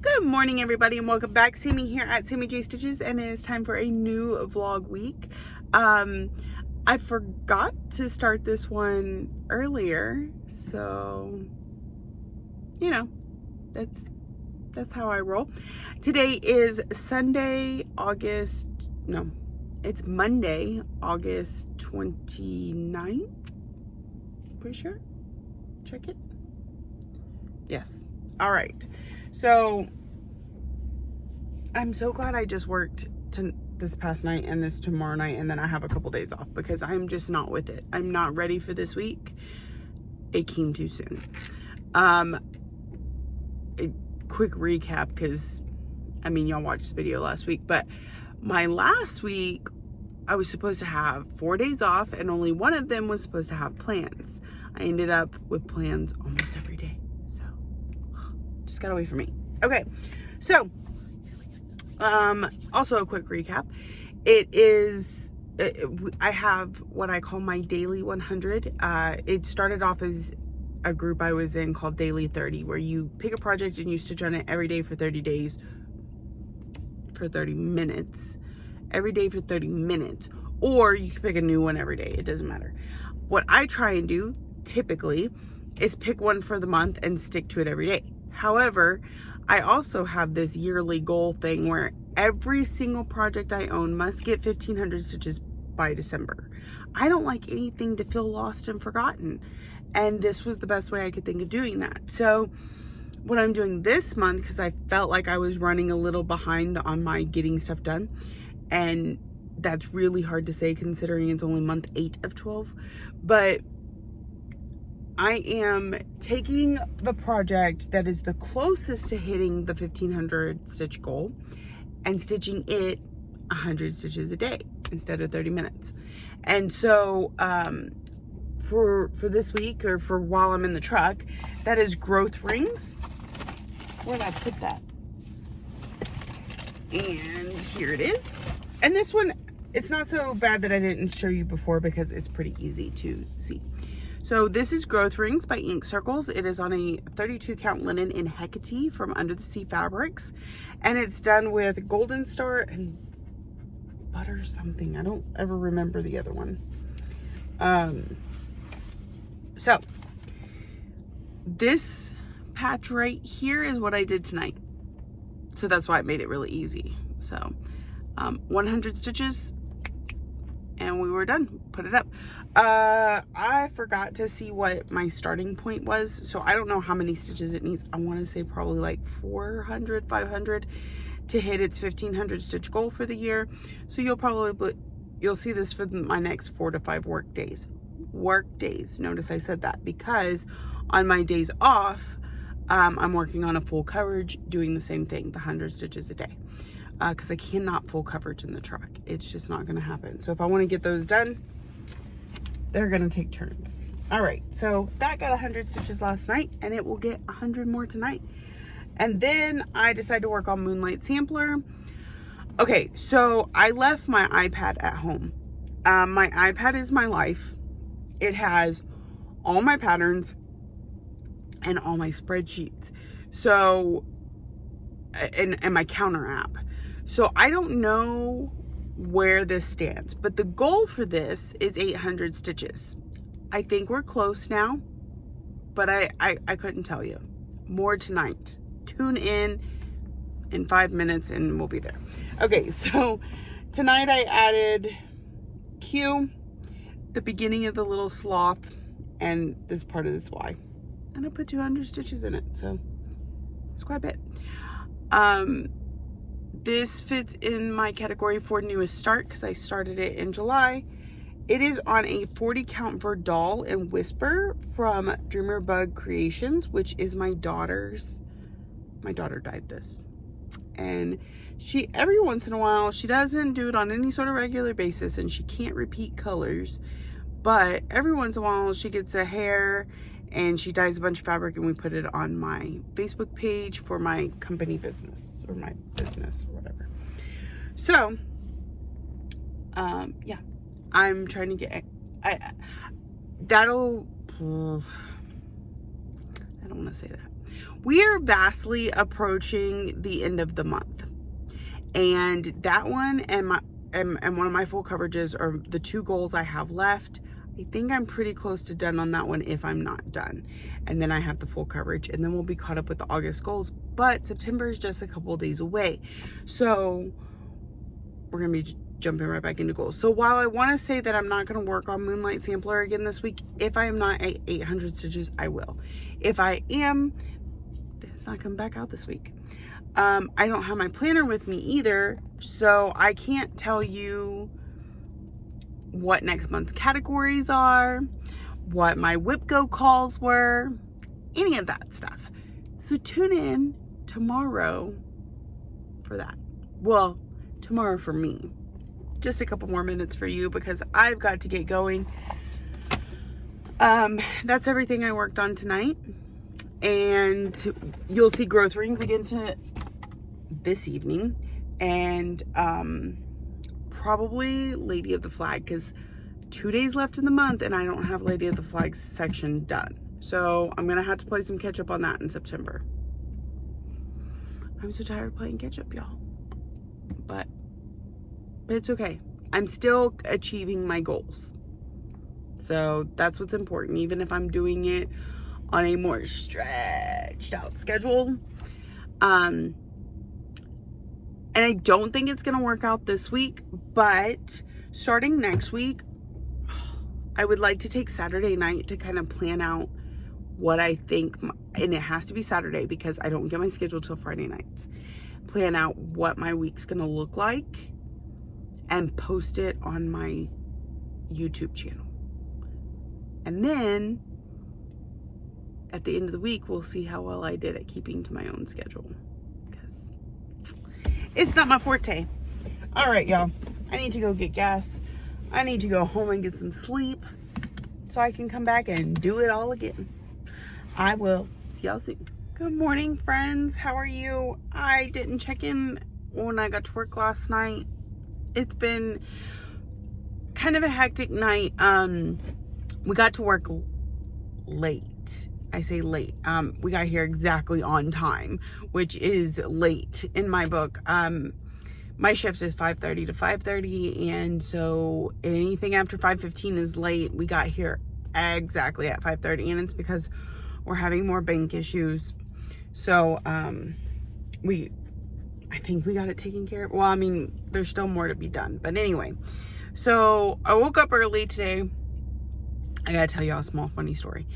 Good morning, everybody, and welcome back. Sammy here at Sammy J Stitches, and it is time for a new vlog week. I forgot to start this one earlier, so you know, that's how I roll. Today is it's Monday, August 29th. Pretty sure. Check it. Yes. All right. So I'm so glad I just worked this past night and this tomorrow night, and then I have a couple days off because I'm just not with it. I'm not ready for this week. It came too soon. A quick recap, because I mean, y'all watched the video last week, but my last week I was supposed to have 4 days off, and only one of them was supposed to have plans. I ended up with plans almost every day. So just got away from me. Okay, so also a quick recap. I have what I call my daily 100. It started off as a group I was in called Daily 30, where you pick a project and you stitch on it every day for 30 days for 30 minutes. Every day for 30 minutes. Or you can pick a new one every day. It doesn't matter. What I try and do typically is pick one for the month and stick to it every day. However, I also have this yearly goal thing where every single project I own must get 1,500 stitches by December. I don't like anything to feel lost and forgotten. And this was the best way I could think of doing that. So what I'm doing this month, because I felt like I was running a little behind on my getting stuff done, and that's really hard to say considering it's only month 8 of 12, but I am taking the project that is the closest to hitting the 1,500 stitch goal and stitching it 100 stitches a day instead of 30 minutes. And so for this week, or for while I'm in the truck, that is growth rings. Where'd I put that? And here it is. And this one, it's not so bad that I didn't show you before because it's pretty easy to see. So this is Growth Rings by Ink Circles. It is on a 32 count linen in Hecate from Under the Sea Fabrics. And it's done with Golden Star and butter something. I don't ever remember the other one. So this patch right here is what I did tonight. So that's why it made it really easy. So 100 stitches and we were done. Put it up. I forgot to see what my starting point was, so I don't know how many stitches it needs. I want to say probably like 400, 500 to hit its 1,500 stitch goal for the year. So you'll see this for my next 4 to 5 work days. Notice I said that because on my days off, I'm working on a full coverage, doing the same thing, the 100 stitches a day. Because I cannot full coverage in the truck. It's just not going to happen. So if I want to get those done, they're going to take turns. All right, so that got 100 stitches last night, and it will get 100 more tonight. And then I decided to work on Moonlight Sampler. Okay, so I left my iPad at home. My iPad is my life. It has all my patterns and all my spreadsheets. So, and my counter app. So I don't know where this stands, but the goal for this is 800 stitches. I think we're close now, but I couldn't tell you. More tonight. Tune in 5 minutes and we'll be there. Okay, so tonight I added Q, the beginning of the little sloth, and this part of this Y. And I put 200 stitches in it, so it's quite a bit. This fits in my category for newest start because I started it in July. It is on a 40 count Verdal and Whisper from Dreamer Bug Creations, which is my daughter's. My daughter dyed this. And she, every once in a while, she doesn't do it on any sort of regular basis and she can't repeat colors. But every once in a while she gets a hair and she dyes a bunch of fabric, and we put it on my Facebook page for my company business, or my business, or whatever. So, yeah, I'm trying to get, I don't want to say that. We are vastly approaching the end of the month. And that one and one of my full coverages are the 2 goals I have left. I think I'm pretty close to done on that one if I'm not done. And then I have the full coverage, and then we'll be caught up with the August goals. But September is just a couple of days away. So we're going to be jumping right back into goals. So while I want to say that I'm not going to work on Moonlight Sampler again this week, if I am not at 800 stitches, I will. If I am, it's not coming back out this week. I don't have my planner with me either, so I can't tell you what next month's categories are, what my whip go calls were, any of that stuff. So tune in tomorrow for that. Well, tomorrow for me. Just a couple more minutes for you because I've got to get going. That's everything I worked on tonight. And you'll see growth rings again this evening. And probably Lady of the Flag, because 2 days left in the month and I don't have Lady of the Flag section done. So I'm gonna have to play some catch up on that in September. I'm so tired of playing catch up, y'all. But it's okay. I'm still achieving my goals. So that's what's important, even if I'm doing it on a more stretched out schedule. And I don't think it's going to work out this week, but starting next week, I would like to take Saturday night to kind of plan out what I think, and it has to be Saturday because I don't get my schedule till Friday nights. Plan out what my week's going to look like and post it on my YouTube channel. And then at the end of the week, we'll see how well I did at keeping to my own schedule. Because it's not my forte. All right, y'all. I need to go get gas. I need to go home and get some sleep so I can come back and do it all again. I will see y'all soon. Good morning, friends. How are you? I didn't check in when I got to work last night. It's been kind of a hectic night. We got to work late. I say late. We got here exactly on time, which is late in my book. My shift is 5:30 to 5:30, and so anything after 5:15 is late. We got here exactly at 5:30, and it's because we're having more bank issues. So I think we got it taken care of. Well, I mean, there's still more to be done, but anyway. So I woke up early today. I gotta tell y'all a small funny story.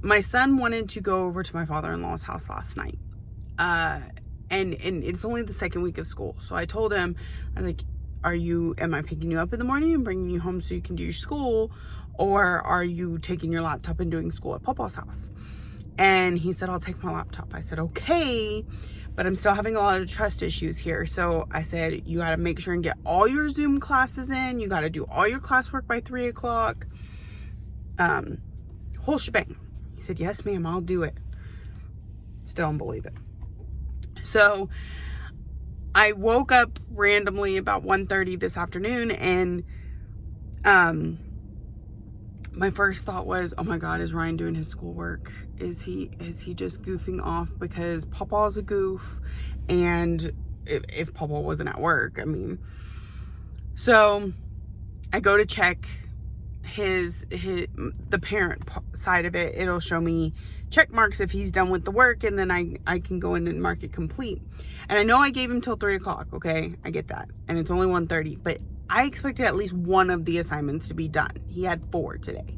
My son wanted to go over to my father-in-law's house last night. And it's only the second week of school. So I told him, I was like, am I picking you up in the morning and bringing you home so you can do your school? Or are you taking your laptop and doing school at Papa's house? And he said, I'll take my laptop. I said, okay, but I'm still having a lot of trust issues here. So I said, you got to make sure and get all your Zoom classes in. You got to do all your classwork by 3 o'clock. Whole shebang. He said, yes, ma'am, I'll do it. Still don't believe it. So I woke up randomly about 1:30 this afternoon, and my first thought was, oh my God, is Ryan doing his schoolwork? Is he just goofing off because Papa's a goof? And if Papa wasn't at work, I mean. So I go to check the parent side of it. It'll show me check marks if he's done with the work, and then I can go in and mark it complete. And I know I gave him till 3 o'clock, okay? I get that. And it's only 1:30, but I expected at least one of the assignments to be done. He had 4 today.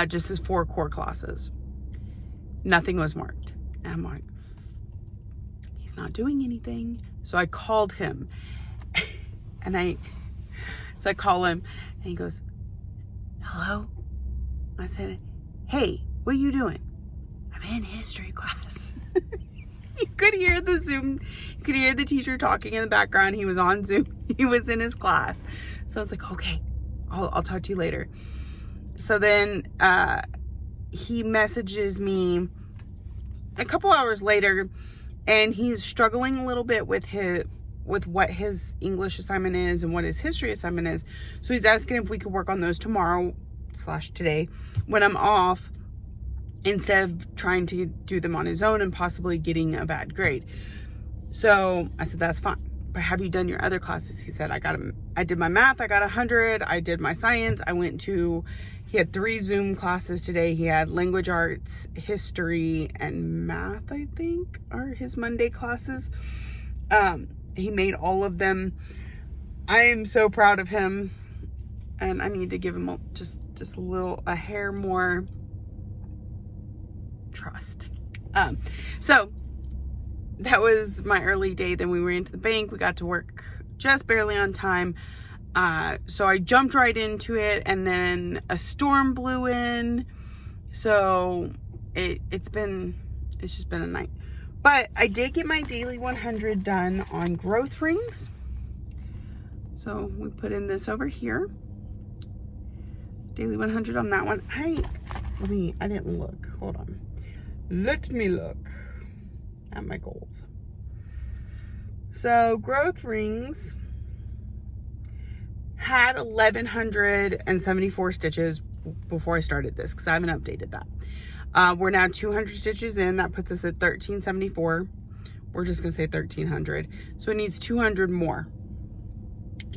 Just his 4 core classes. Nothing was marked. And I'm like, he's not doing anything. So I called him. So I call him, and he goes, hello? I said, hey, what are you doing? I'm in history class. You could hear the Zoom, you could hear the teacher talking in the background. He was on Zoom. He was in his class. So I was like, okay, I'll talk to you later. So then he messages me a couple hours later, and he's struggling a little bit with what his English assignment is and what his history assignment is. So he's asking if we could work on those tomorrow/today when I'm off. instead of trying to do them on his own and possibly getting a bad grade. So I said, that's fine. But have you done your other classes? He said, I did my math, I got 100. I did my science. He had 3 Zoom classes today. He had language arts, history, and math, I think, are his Monday classes. He made all of them. I am so proud of him. And I need to give him just a hair more trust. So that was my early day. Then we ran to the bank. We got to work just barely on time. So I jumped right into it, and then a storm blew in. So it's just been a night. But I did get my daily 100 done on growth rings. So we put in this over here. Daily 100 on that one. I didn't look. Hold on. Let me look at my goals. So growth rings had 1,174 stitches before I started this, because I haven't updated that. We're now 200 stitches in. That puts us at 1,374. We're just gonna say 1,300. So it needs 200 more.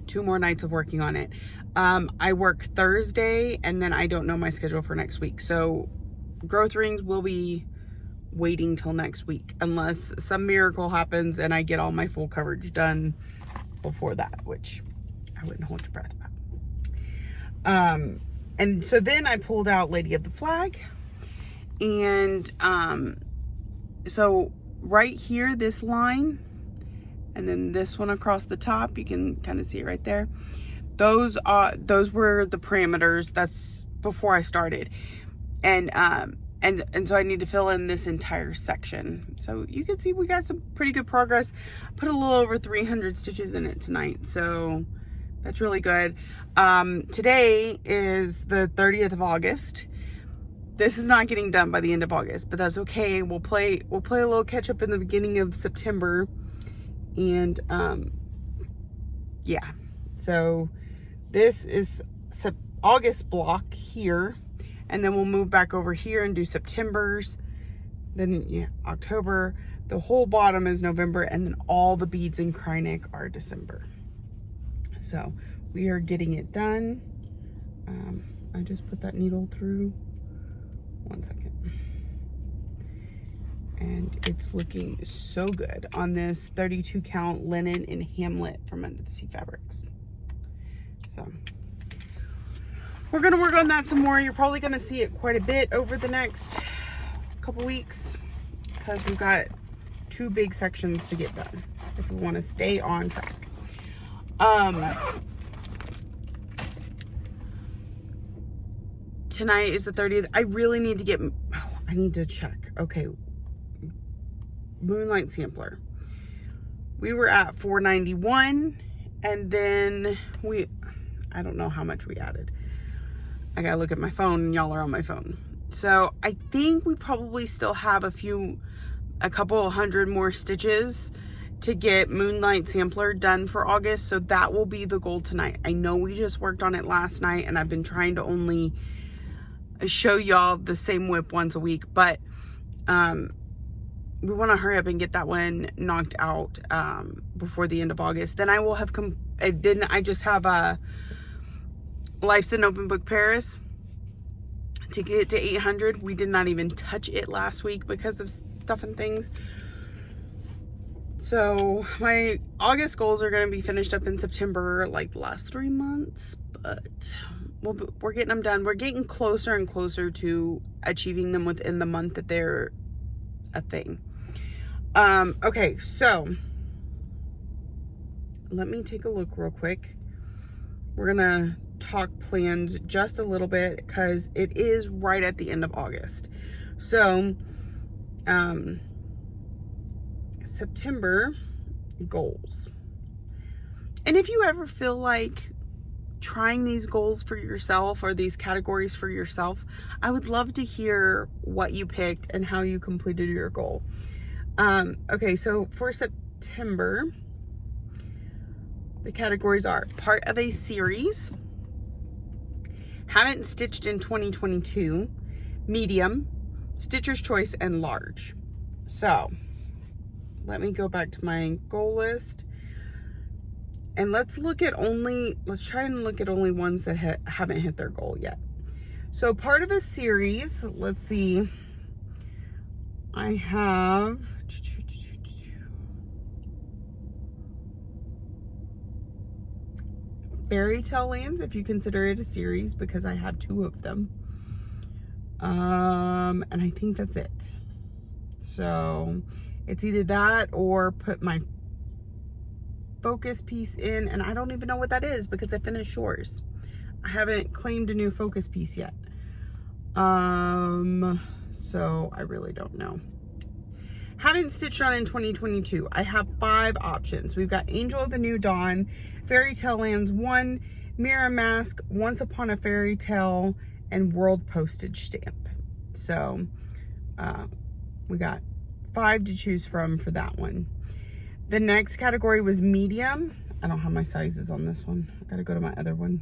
2 more nights of working on it. I work Thursday, and then I don't know my schedule for next week. So growth rings will be waiting till next week, unless some miracle happens and I get all my full coverage done before that, which I wouldn't hold your breath about. And so then I pulled out Lady of the Flag, and so right here, this line, and then this one across the top, you can kind of see it right there. Those were the parameters. That's before I started, and so I need to fill in this entire section. So you can see we got some pretty good progress. Put a little over 300 stitches in it tonight, so that's really good. Today is the 30th of August. This is not getting done by the end of August, but that's okay. We'll play a little catch up in the beginning of September, and yeah. So this is August block here, and then we'll move back over here and do September's, then yeah, October. The whole bottom is November, and then all the beads in Krynic are December. So we are getting it done. I just put that needle through. 1 second. And it's looking so good on this 32 count linen in Hamlet from Under the Sea Fabrics. So we're gonna work on that some more. You're probably gonna see it quite a bit over the next couple weeks, because we've got 2 big sections to get done if we want to stay on track. Tonight is the 30th. I really need to get, I need to check. Okay. Moonlight Sampler. We were at 491, and then I don't know how much we added. I gotta look at my phone, and y'all are on my phone. So I think we probably still have a couple hundred more stitches to get Moonlight Sampler done for August. So that will be the goal tonight. I know we just worked on it last night, and I've been trying to only show y'all the same whip once a week, but we want to hurry up and get that one knocked out before the end of August. Then I will have I just have a Life's an Open Book Paris to get to 800. We did not even touch it last week because of stuff and things. So my August goals are going to be finished up in September, like the last 3 months, but we're getting them done. We're getting closer and closer to achieving them within the month that they're a thing. Okay, so let me take a look real quick. We're gonna talk plans just a little bit, because it is right at the end of August. So September goals. And if you ever feel like trying these goals for yourself, or these categories for yourself, I would love to hear what you picked and how you completed your goal. Okay, so for September, the categories are part of a series, haven't stitched in 2022, medium, Stitcher's Choice, and large. So let me go back to my goal list. And let's try and look at only ones that haven't hit their goal yet. So part of a series, let's see, I have Fairy Tale Lands, if you consider it a series, because I have 2 of them. And I think that's it. So it's either that or put my focus piece in, and I don't even know what that is because I finished yours. I haven't claimed a new focus piece yet. So I really don't know. Haven't stitched on in 2022. I have 5 options. We've got Angel of the New Dawn, Fairy Tale Lands 1, Mirror Mask, Once Upon a Fairy Tale, and World Postage Stamp. So we got 5 to choose from for that one. The next category was medium. I don't have my sizes on this one. I gotta go to my other one.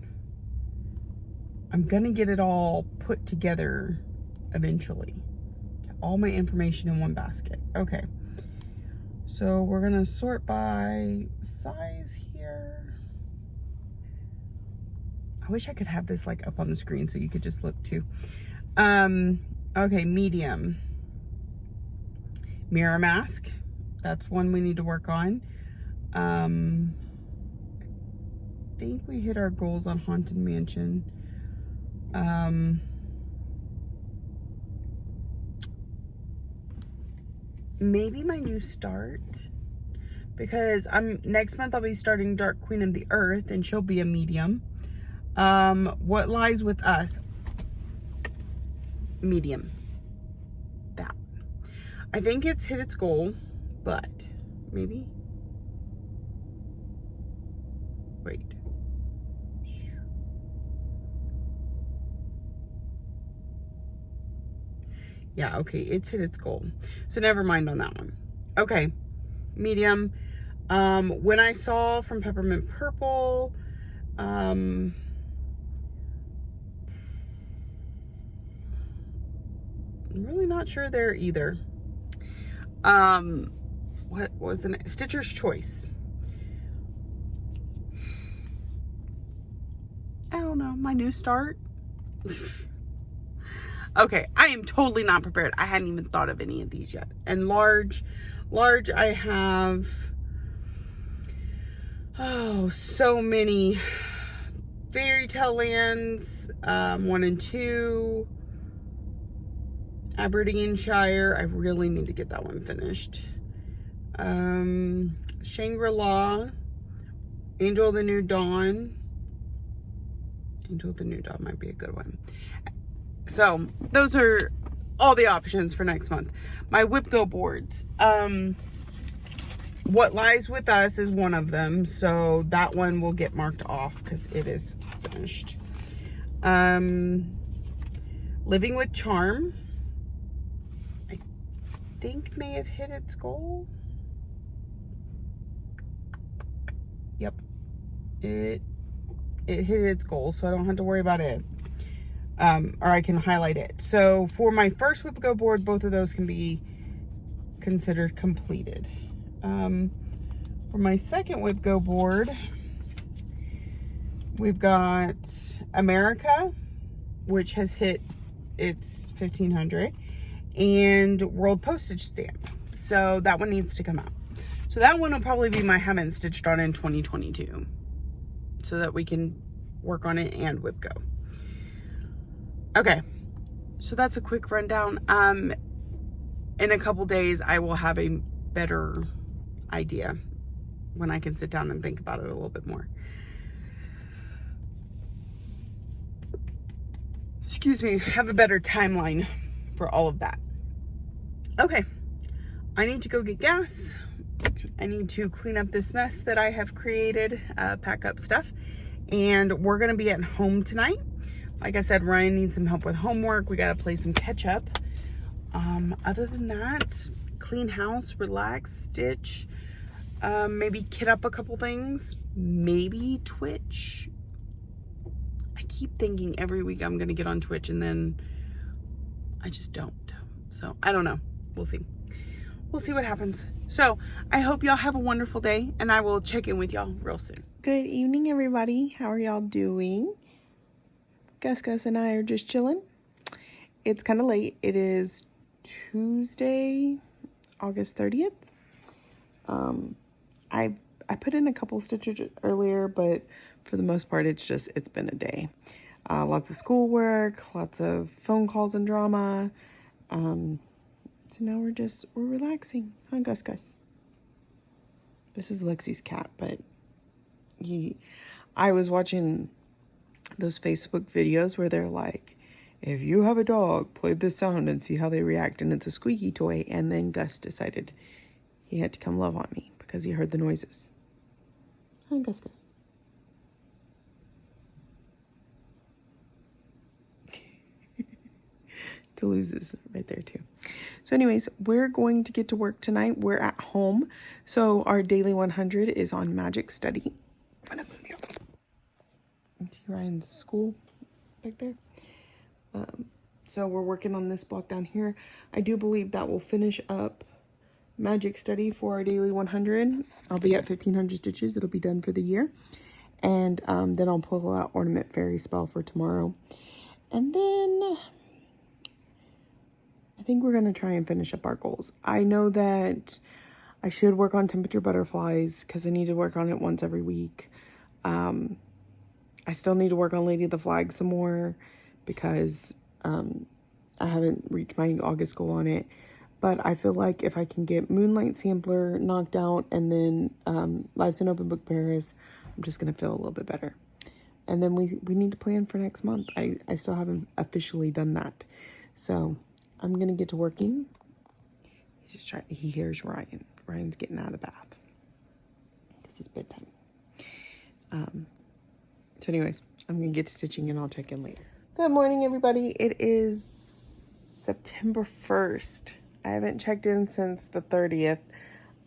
I'm gonna get it all put together eventually. Get all my information in one basket. Okay. So we're gonna sort by size here. I wish I could have this like up on the screen so you could just look too. Okay, medium. Mirror Mask. That's one we need to work on. I think we hit our goals on Haunted Mansion. Maybe my new start, because next month I'll be starting Dark Queen of the Earth, and she'll be a medium. What Lies With Us, medium. That. I think it's hit its goal, but maybe. Wait. Yeah, okay, it's hit its goal. So never mind on that one. Okay, medium. When I Saw from Peppermint Purple, I'm really not sure there either. What was the next? Stitcher's Choice. I don't know, my new start. Okay, I am totally not prepared. I hadn't even thought of any of these yet. And large, I have, so many. Fairy Tale Lands, 1 and 2. Aberdeenshire, I really need to get that one finished. Shangri-La, Angel of the New Dawn. Angel of the New Dawn might be a good one. So those are all the options for next month. My Whip Go boards. What Lies With Us is one of them, so that one will get marked off because it is finished. Living with Charm, I think may have hit its goal. Yep, it hit its goal, so I don't have to worry about it. Or I can highlight it. So for my first Whip Go board, both of those can be considered completed. For my second Whip Go board, we've got America, which has hit its 1500, and World Postage Stamp. So that one needs to come out. So that one will probably be my haven't stitched on in 2022, so that we can work on it and Whip Go. Okay, so that's a quick rundown. In a couple days, I will have a better idea when I can sit down and think about it a little bit more. Excuse me, have a better timeline for all of that. Okay, I need to go get gas. I need to clean up this mess that I have created, pack up stuff, and we're gonna be at home tonight. Like I said, Ryan needs some help with homework. We gotta play some catch up. Other than that, clean house, relax, stitch, maybe kit up a couple things, maybe Twitch. I keep thinking every week I'm gonna get on Twitch, and then I just don't. So I don't know. We'll see. We'll see what happens. So I hope y'all have a wonderful day, and I will check in with y'all real soon. Good evening, everybody. How are y'all doing? Gus and I are just chilling. It's kind of late. It is Tuesday, August 30th. I put in a couple stitches earlier, but for the most part, it's been a day. Lots of schoolwork, lots of phone calls and drama. So now we're relaxing. Huh, Gus? This is Lexi's cat, but I was watching those Facebook videos where they're like, if you have a dog, play this sound and see how they react. And it's a squeaky toy. And then Gus decided he had to come love on me because he heard the noises. Hi, Gus. Toulouse is right there too. So anyways, we're going to get to work tonight. We're at home. So our daily 100 is on magic study. I'm gonna move you. See Ryan's school back there. So we're working on this block down here. I do believe that will finish up magic study for our daily 100. I'll be at 1500 stitches. It'll be done for the year. And then I'll pull out ornament fairy spell for tomorrow. And then I think we're going to try and finish up our goals. I know that I should work on temperature butterflies because I need to work on it once every week. I still need to work on Lady of the Flag some more because I haven't reached my August goal on it. But I feel like if I can get Moonlight Sampler knocked out and then Lives in Open Book Paris, I'm just going to feel a little bit better. And then we need to plan for next month. I still haven't officially done that. So I'm going to get to working. He hears Ryan. Ryan's getting out of the bath because it's bedtime. So anyways, I'm going to get to stitching and I'll check in later. Good morning, everybody. It is September 1st. I haven't checked in since the 30th.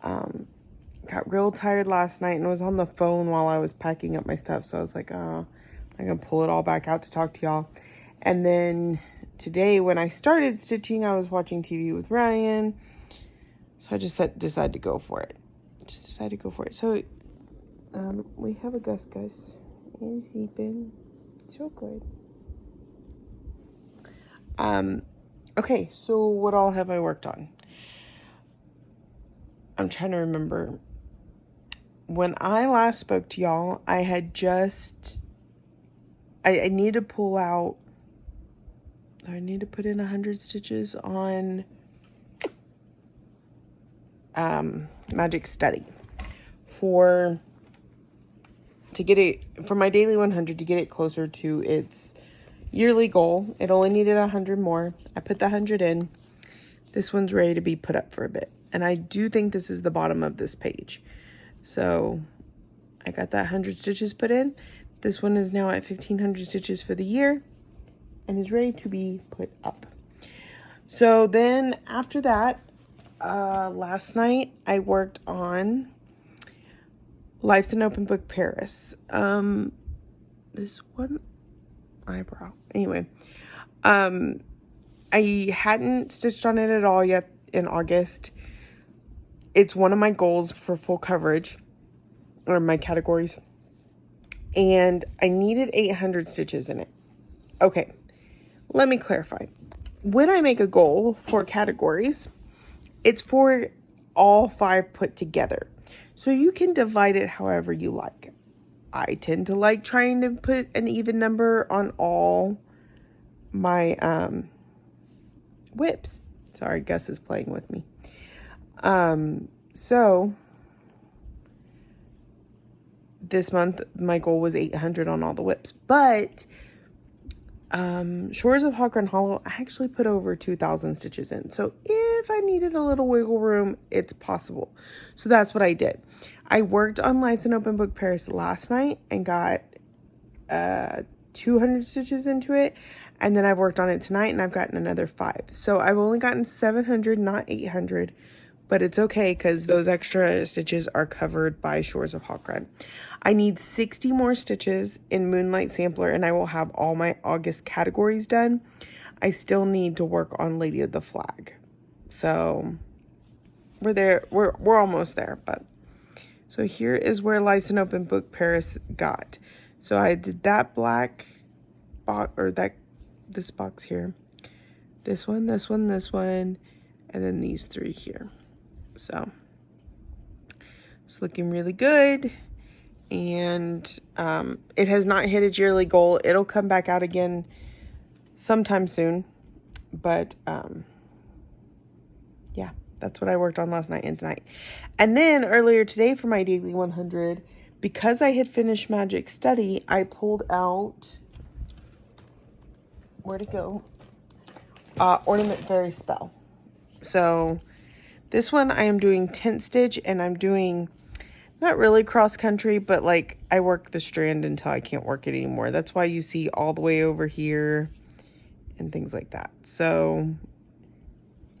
Got real tired last night and was on the phone while I was packing up my stuff. So I was like, oh, I'm going to pull it all back out to talk to y'all. And then today when I started stitching, I was watching TV with Ryan. So I just decided to go for it. So we have a Gus. He's sleeping. So good. Okay, so what all have I worked on? I'm trying to remember. When I last spoke to y'all, I had I need to pull out, I need to put in 100 stitches on Magic Study for my daily 100 to get it closer to its yearly goal. It only needed 100 more. I put the 100 in. This one's ready to be put up for a bit. And I do think this is the bottom of this page. So I got that 100 stitches put in. This one is now at 1500 stitches for the year and is ready to be put up. So then after that, last night I worked on Life's an Open Book Paris. This one eyebrow. Anyway, I hadn't stitched on it at all yet in August. It's one of my goals for full coverage, or my categories. And I needed 800 stitches in it. Okay, let me clarify. When I make a goal for categories, it's for all 5 put together. So you can divide it however you like. I tend to like trying to put an even number on all my whips. Sorry, Gus is playing with me. So this month my goal was 800 on all the whips, but Shores of Hawker and Hollow, I actually put over 2,000 stitches in. So if I needed a little wiggle room, it's possible. So that's what I did. I worked on Lives in Open Book Paris last night and got 200 stitches into it. And then I've worked on it tonight and I've gotten another 5. So I've only gotten 700, not 800. But it's okay because those extra stitches are covered by Shores of Hawkeye. I need 60 more stitches in Moonlight Sampler and I will have all my August categories done. I still need to work on Lady of the Flag. So we're there. We're almost there. But so here is where Life's an Open Book Paris got. So I did that black box, or this box here. This one, this one, this one, and then these 3 here. So it's looking really good. And it has not hit its yearly goal. It'll come back out again sometime soon. But yeah, that's what I worked on last night and tonight. And then earlier today for my daily 100, because I had finished Magic Study, I pulled out, where'd it go? Ornament Fairy Spell. So this one I am doing tent stitch, and I'm doing not really cross country, but like I work the strand until I can't work it anymore. That's why you see all the way over here and things like that. So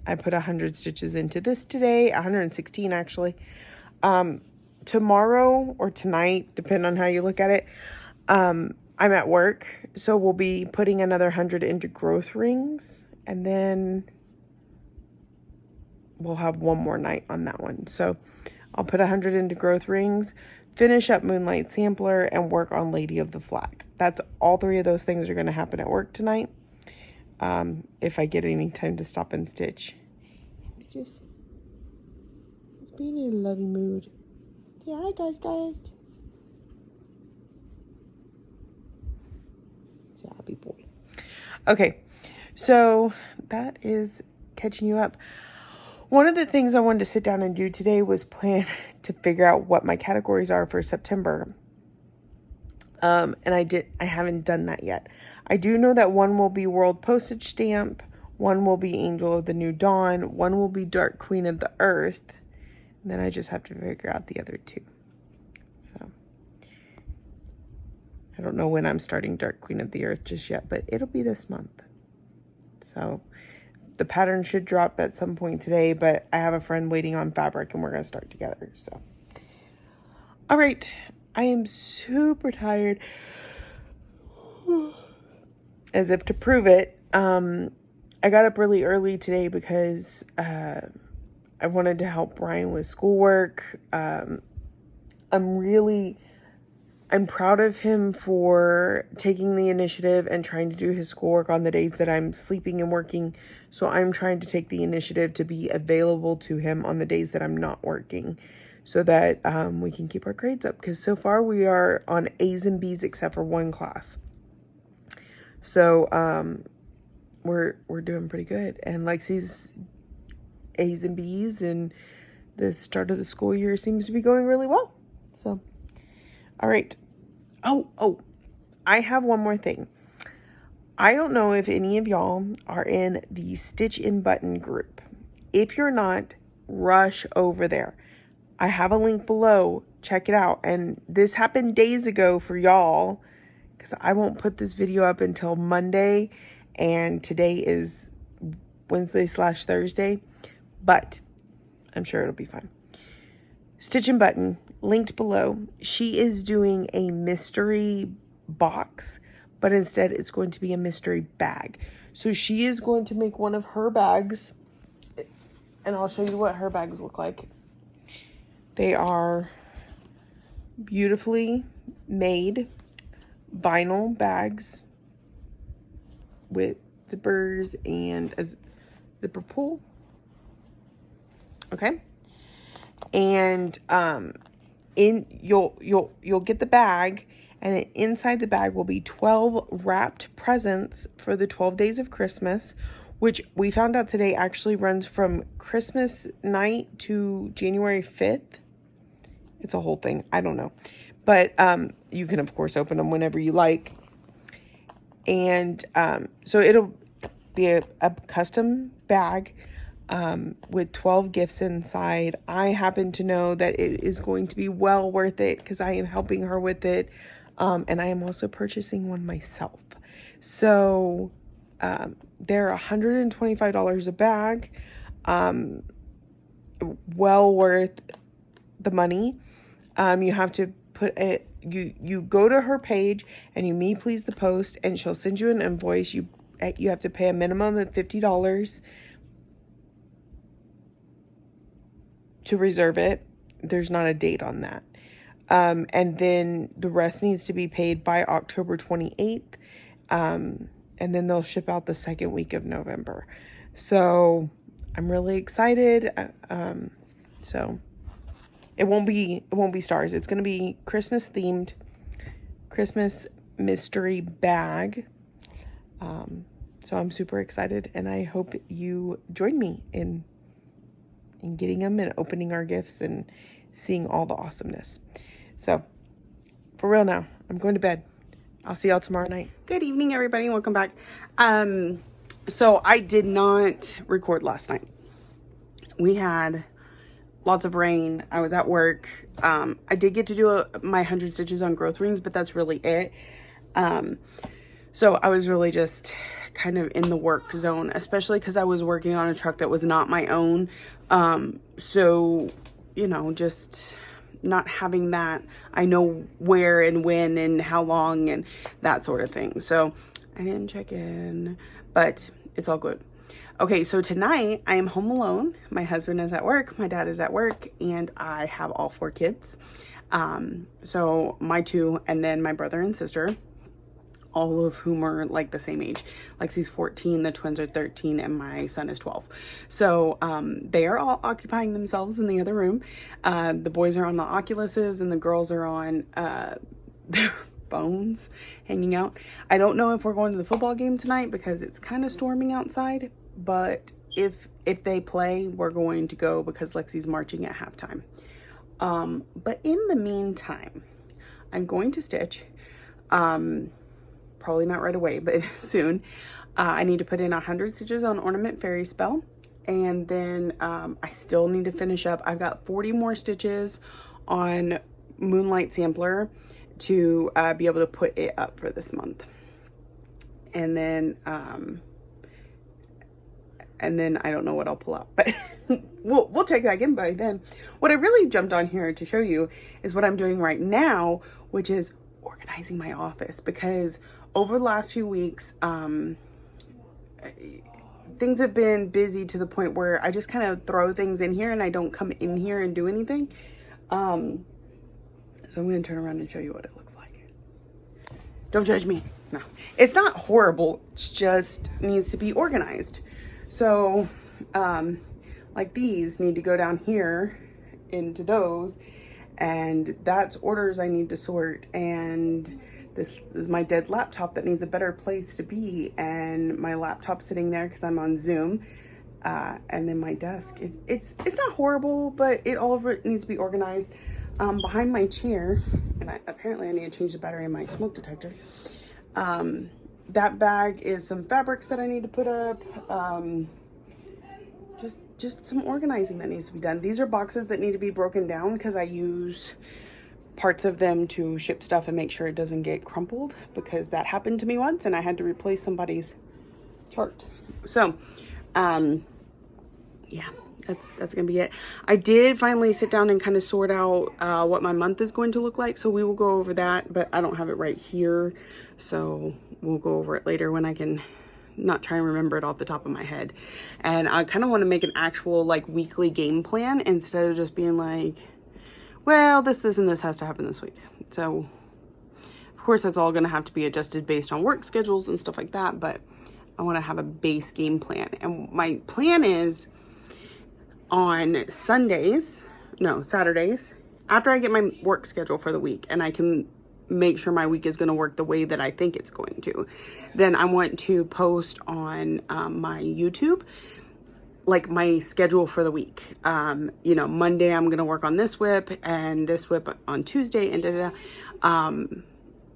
I put 100 stitches into this today, 116 actually. Tomorrow or tonight, depending on how you look at it, I'm at work, so we'll be putting another 100 into growth rings, and then we'll have one more night on that one. So I'll put 100 into growth rings, finish up Moonlight Sampler, and work on Lady of the Flag. That's all 3 of those things are going to happen at work tonight. If I get any time to stop and stitch. It's being in a lovey mood. Say hi, guys. Say happy boy. Okay, so that is catching you up. One of the things I wanted to sit down and do today was plan to figure out what my categories are for September. And I haven't done that yet. I do know that one will be World Postage Stamp, one will be Angel of the New Dawn, one will be Dark Queen of the Earth, and then I just have to figure out the other 2. So I don't know when I'm starting Dark Queen of the Earth just yet, but it'll be this month. So the pattern should drop at some point today, but I have a friend waiting on fabric and we're going to start together. So, all right. I am super tired. As if to prove it, I got up really early today because I wanted to help Brian with schoolwork. I'm proud of him for taking the initiative and trying to do his schoolwork on the days that I'm sleeping and working. So I'm trying to take the initiative to be available to him on the days that I'm not working, so that we can keep our grades up. Because so far we are on A's and B's except for one class. So we're doing pretty good. And Lexi's A's and B's, and the start of the school year seems to be going really well. So, all right. Oh, I have one more thing. I don't know if any of y'all are in the Stitch in Button group. If you're not, rush over there. I have a link below. Check it out. And this happened days ago for y'all, because I won't put this video up until Monday, and today is Wednesday/Thursday, but I'm sure it'll be fun. Stitch and Button, linked below. She is doing a mystery box, but instead it's going to be a mystery bag. So she is going to make one of her bags, and I'll show you what her bags look like. They are beautifully made vinyl bags with zippers and a zipper pull. Okay. And you'll get the bag, and then inside the bag will be 12 wrapped presents for the 12 days of Christmas, which we found out today actually runs from Christmas night to January 5th. It's a whole thing. I don't know. But you can, of course, open them whenever you like. And so it'll be a custom bag with 12 gifts inside. I happen to know that it is going to be well worth it because I am helping her with it. And I am also purchasing one myself. So they're $125 a bag. Well worth the money. You have to put it, you go to her page and you me please the post, and she'll send you an invoice. You you have to pay a minimum of $50 to reserve it. There's not a date on that. And then the rest needs to be paid by October 28th. And then they'll ship out the second week of November. So I'm really excited. So it won't be stars. It's going to be Christmas themed, Christmas mystery bag. So I'm super excited, and I hope you join me in getting them and opening our gifts and seeing all the awesomeness. So for real now, I'm going to bed. I'll see y'all tomorrow night. Good evening, everybody, and welcome back. So I did not record last night. We had lots of rain. I was at work. I did get to do my 100 stitches on growth rings, but that's really it. So I was really just kind of in the work zone, especially because I was working on a truck that was not my own. So, you know, just not having that, I know where and when and how long and that sort of thing. So I didn't check in, but it's all good. Okay, so tonight I am home alone. My husband is at work, my dad is at work, and I have all 4 kids. So my 2 and then my brother and sister, all of whom are like the same age. Lexi's 14, the twins are 13, and my son is 12. So they are all occupying themselves in the other room. The boys are on the Oculuses and the girls are on their phones hanging out. I don't know if we're going to the football game tonight because it's kind of storming outside, but if they play, we're going to go because Lexi's marching at halftime. But in the meantime, I'm going to stitch. Probably not right away, but soon. I need to put in 100 stitches on Ornament Fairy Spell. And then I still need to finish up. I've got 40 more stitches on Moonlight Sampler to be able to put it up for this month. And then I don't know what I'll pull out, but we'll check back in by then. What I really jumped on here to show you is what I'm doing right now, which is organizing my office, because over the last few weeks, things have been busy to the point where I just kind of throw things in here and I don't come in here and do anything. So I'm going to turn around and show you what it looks like. Don't judge me. No, it's not horrible. It just needs to be organized. So, like these need to go down here into those, and that's orders I need to sort, and this is my dead laptop that needs a better place to be, and my laptop sitting there because I'm on Zoom, and then my desk. It's not horrible, but it all needs to be organized. Behind my chair, and apparently I need to change the battery in my smoke detector. That bag is some fabrics that I need to put up. Just some organizing that needs to be done. These are boxes that need to be broken down because I use parts of them to ship stuff and make sure it doesn't get crumpled, because that happened to me once and I had to replace somebody's chart. So, yeah, that's gonna be it. I did finally sit down and kind of sort out what my month is going to look like, so we will go over that, but I don't have it right here, so we'll go over it later when I can not try and remember it off the top of my head. And I kind of want to make an actual like weekly game plan instead of just being like, well, this and this has to happen this week. So of course that's all going to have to be adjusted based on work schedules and stuff like that, but I want to have a base game plan. And my plan is on Saturdays, after I get my work schedule for the week and I can make sure my week is going to work the way that I think it's going to, then I want to post on my YouTube like my schedule for the week. You know, Monday I'm going to work on this whip and this whip on Tuesday and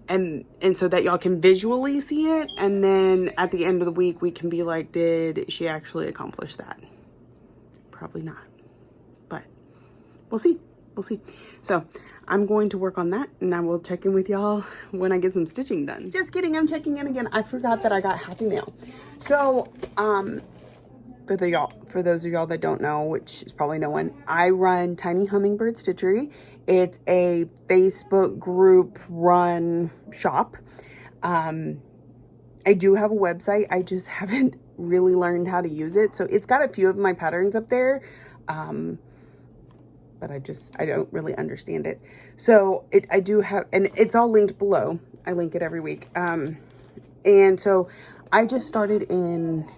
and so that y'all can visually see it, and then at the end of the week we can be like, did she actually accomplish that? Probably not, but we'll see. We'll see. So I'm going to work on that, and I will check in with y'all when I get some stitching done. Just kidding, I'm checking in again. I forgot that I got Happy Mail. So for those of y'all that don't know, which is probably no one, I run Tiny Hummingbird Stitchery. It's a Facebook group run shop. And I do have a website. I just haven't really learned how to use it. So it's got a few of my patterns up there. But I don't really understand it. So I do have, and it's all linked below. I link it every week. And so I just started in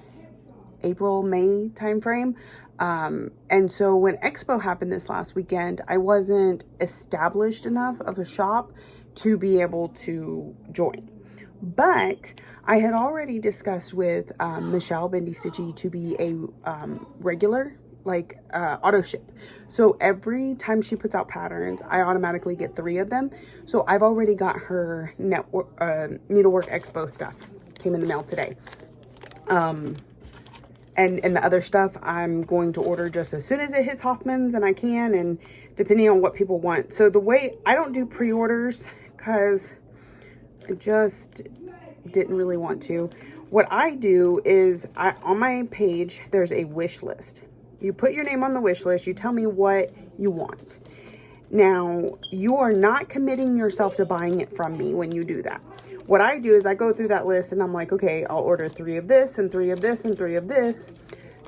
April, May timeframe. And so when Expo happened this last weekend, I wasn't established enough of a shop to be able to join. But I had already discussed with Michelle Bendy Stitchy to be a regular, like auto ship. So every time she puts out patterns, I automatically get 3 of them. So I've already got her Needlework Expo stuff. Came in the mail today. And the other stuff I'm going to order just as soon as it hits Hoffman's and I can, and depending on what people want. So the way I don't do pre-orders because I just didn't really want to. What I do is on my page, there's a wish list. You put your name on the wish list. You tell me what you want. Now, you are not committing yourself to buying it from me when you do that. What I do is I go through that list and I'm like, okay, I'll order 3 of this and 3 of this and 3 of this.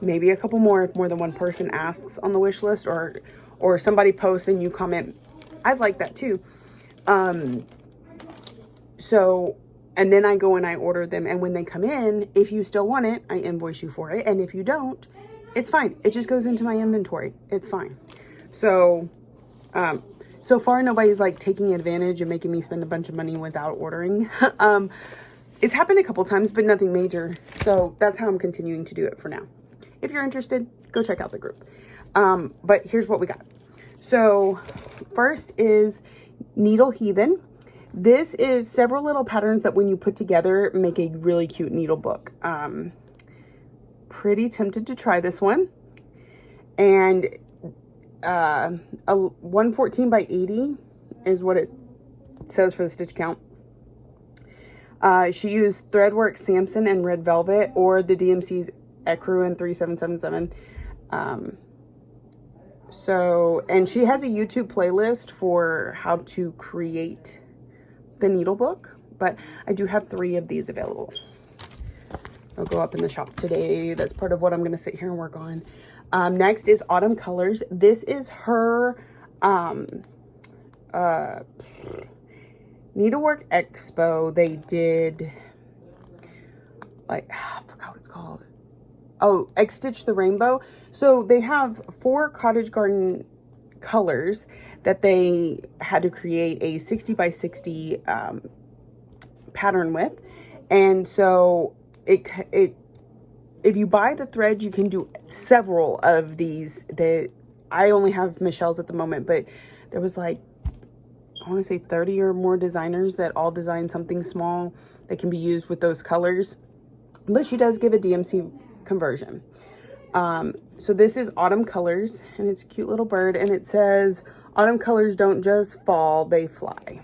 Maybe a couple more if more than one person asks on the wish list, or somebody posts and you comment. I'd like that too. So, and then I go and I order them. And when they come in, if you still want it, I invoice you for it. And if you don't, it's fine. It just goes into my inventory. It's fine. So, so far, nobody's like taking advantage and making me spend a bunch of money without ordering. It's happened a couple times, but nothing major. So that's how I'm continuing to do it for now. If you're interested, go check out the group. But here's what we got. So first is Needle Heathen. This is several little patterns that when you put together, make a really cute needle book. Pretty tempted to try this one. And a 114 by 80 is what it says for the stitch count. She used Threadwork Samson and Red Velvet, or the DMC's Ecru and 3777. And she has a YouTube playlist for how to create the needle book, but I do have 3 of these available. I'll go up in the shop today. That's part of what I'm going to sit here and work on. Next is Autumn Colors. This is her Needlework Expo. They did, like, I forgot what it's called. Oh, X Stitch the Rainbow. So they have 4 Cottage Garden colors that they had to create a 60 by 60 pattern with. And so if you buy the thread, you can do several of these. I only have Michelle's at the moment, but there was like, I want to say 30 or more designers that all design something small that can be used with those colors. But she does give a DMC conversion. So this is Autumn Colors, and it's a cute little bird, and it says, Autumn colors don't just fall, they fly.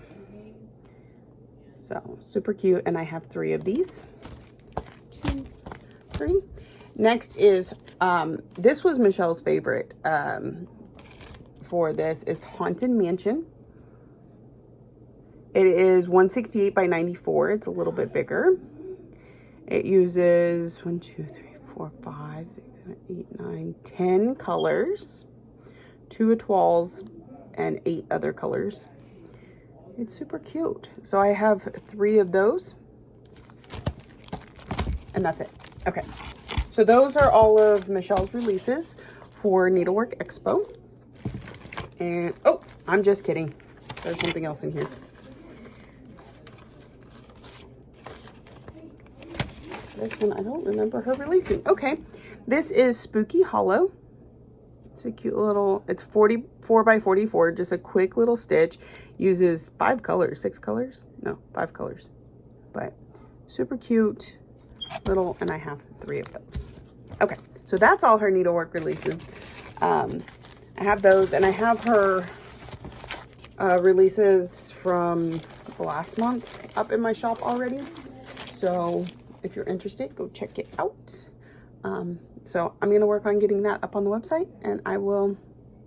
So super cute, and I have 3 of these. 2, 3. Next is, this was Michelle's favorite for this. It's Haunted Mansion. It is 168 by 94. It's a little bit bigger. It uses 1, 2, 3, 4, 5, 6, 7, 8, 9, 10 colors, 2 étoiles, and 8 other colors. It's super cute. So I have 3 of those, and that's it. Okay, so those are all of Michelle's releases for Needlework Expo. And oh, I'm just kidding, there's something else in here. This one I don't remember her releasing. Okay, this is Spooky Hollow. It's a cute little, it's 44 by 44, just a quick little stitch. Uses 5 colors, 6 colors? No, 5 colors. But super cute little, and I have 3 of those. Okay, so that's all her needlework releases. I have those, and I have her releases from last month up in my shop already. So if you're interested, go check it out. So I'm going to work on getting that up on the website, and I will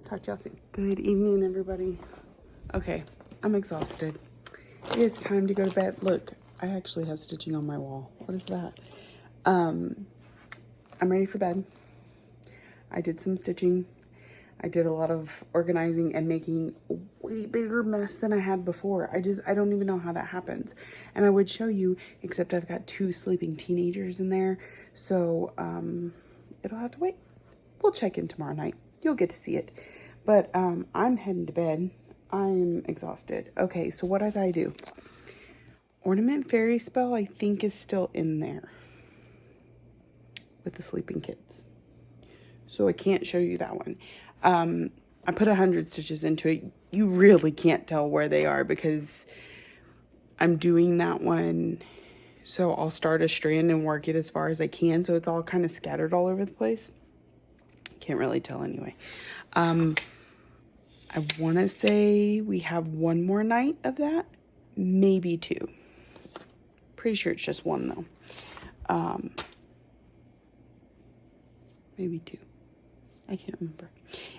talk to y'all soon. Good evening, everybody. Okay, I'm exhausted. It's time to go to bed. Look, I actually have stitching on my wall. What is that? I'm ready for bed. I did some stitching. I did a lot of organizing and making a way bigger mess than I had before. I don't even know how that happens. And I would show you, except I've got 2 sleeping teenagers in there. So, it'll have to wait. We'll check in tomorrow night. You'll get to see it. But, I'm heading to bed. I'm exhausted. Okay, so what did I do? Ornament Fairy Spell, I think, is still in there with the sleeping kids. So I can't show you that one. I put 100 stitches into it. You really can't tell where they are because I'm doing that one. So I'll start a strand and work it as far as I can. So it's all kind of scattered all over the place. Can't really tell anyway. I want to say we have 1 more night of that. Maybe 2. Pretty sure it's just 1 though. Maybe 2. I can't remember.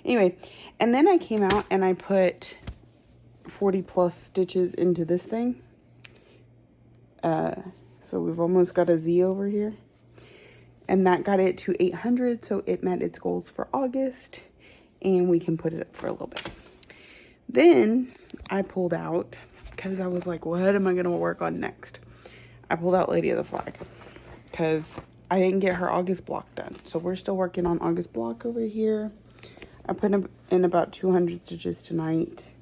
Anyway, and then I came out and I put 40 plus stitches into this thing. So we've almost got a Z over here. And that got it to 800, so it met its goals for August. And we can put it up for a little bit. Then I pulled out, because I was like, what am I going to work on next? I pulled out Lady of the Flag. Because I didn't get her August block done. So we're still working on August block over here. I put in about 200 stitches tonight.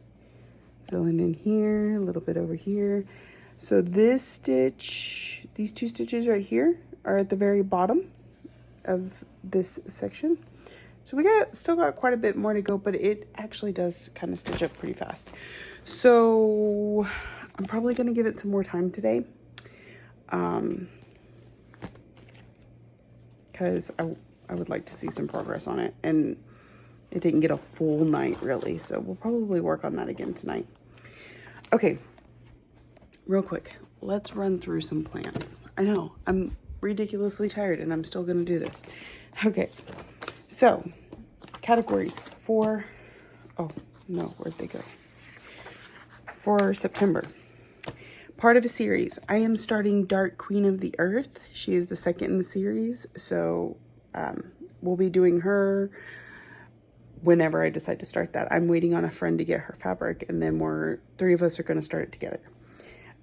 Filling in here, a little bit over here. So this stitch, these 2 stitches right here are at the very bottom of this section. So we still got quite a bit more to go, but it actually does kind of stitch up pretty fast. So I'm probably going to give it some more time today. Because I would like to see some progress on it, and it didn't get a full night really, so we'll probably work on that again tonight. Okay, real quick, let's run through some plans. I know, I'm ridiculously tired and I'm still gonna do this. Okay, so categories for, oh no, where'd they go? For September. Part of a series. I am starting Dark Queen of the Earth. She is the 2nd in the series. So we'll be doing her whenever I decide to start that. I'm waiting on a friend to get her fabric, and then 3 of us are going to start it together.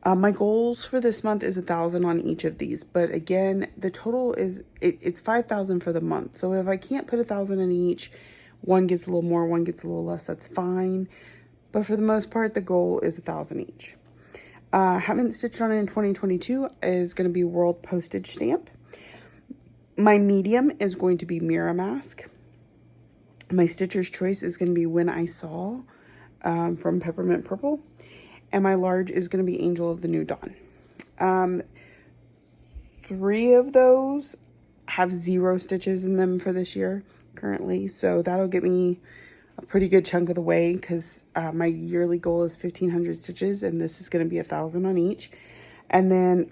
My goals for this month is 1,000 on each of these. But again, the total is, it's 5,000 for the month. So if I can't put 1,000 in each, one gets a little more, one gets a little less, that's fine. But for the most part, the goal is 1,000 each. Haven't stitched on it in 2022 is going to be World Postage Stamp. My medium is going to be Mirror Mask. My Stitcher's Choice is going to be When I Saw from Peppermint Purple. And my large is going to be Angel of the New Dawn. 3 of those have 0 stitches in them for this year currently. So that'll get me a pretty good chunk of the way, because my yearly goal is 1,500 stitches, and this is going to be 1,000 on each. And then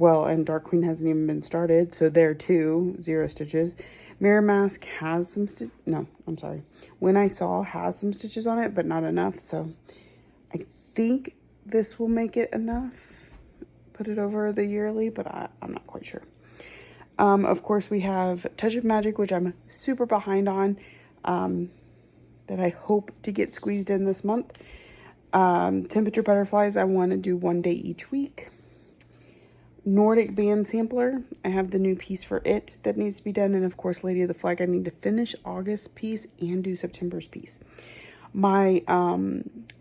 and Dark Queen hasn't even been started, so there too, 0 stitches. Mirror Mask has some When I Saw has some stitches on it, but not enough. So I think this will make it enough, put it over the yearly, but I'm not quite sure. Of course, we have Touch of Magic, which I'm super behind on, that I hope to get squeezed in this month. Temperature Butterflies, I want to do 1 day each week. Nordic Band Sampler, I have the new piece for it that needs to be done. And of course, Lady of the Flag, I need to finish August piece and do September's piece. My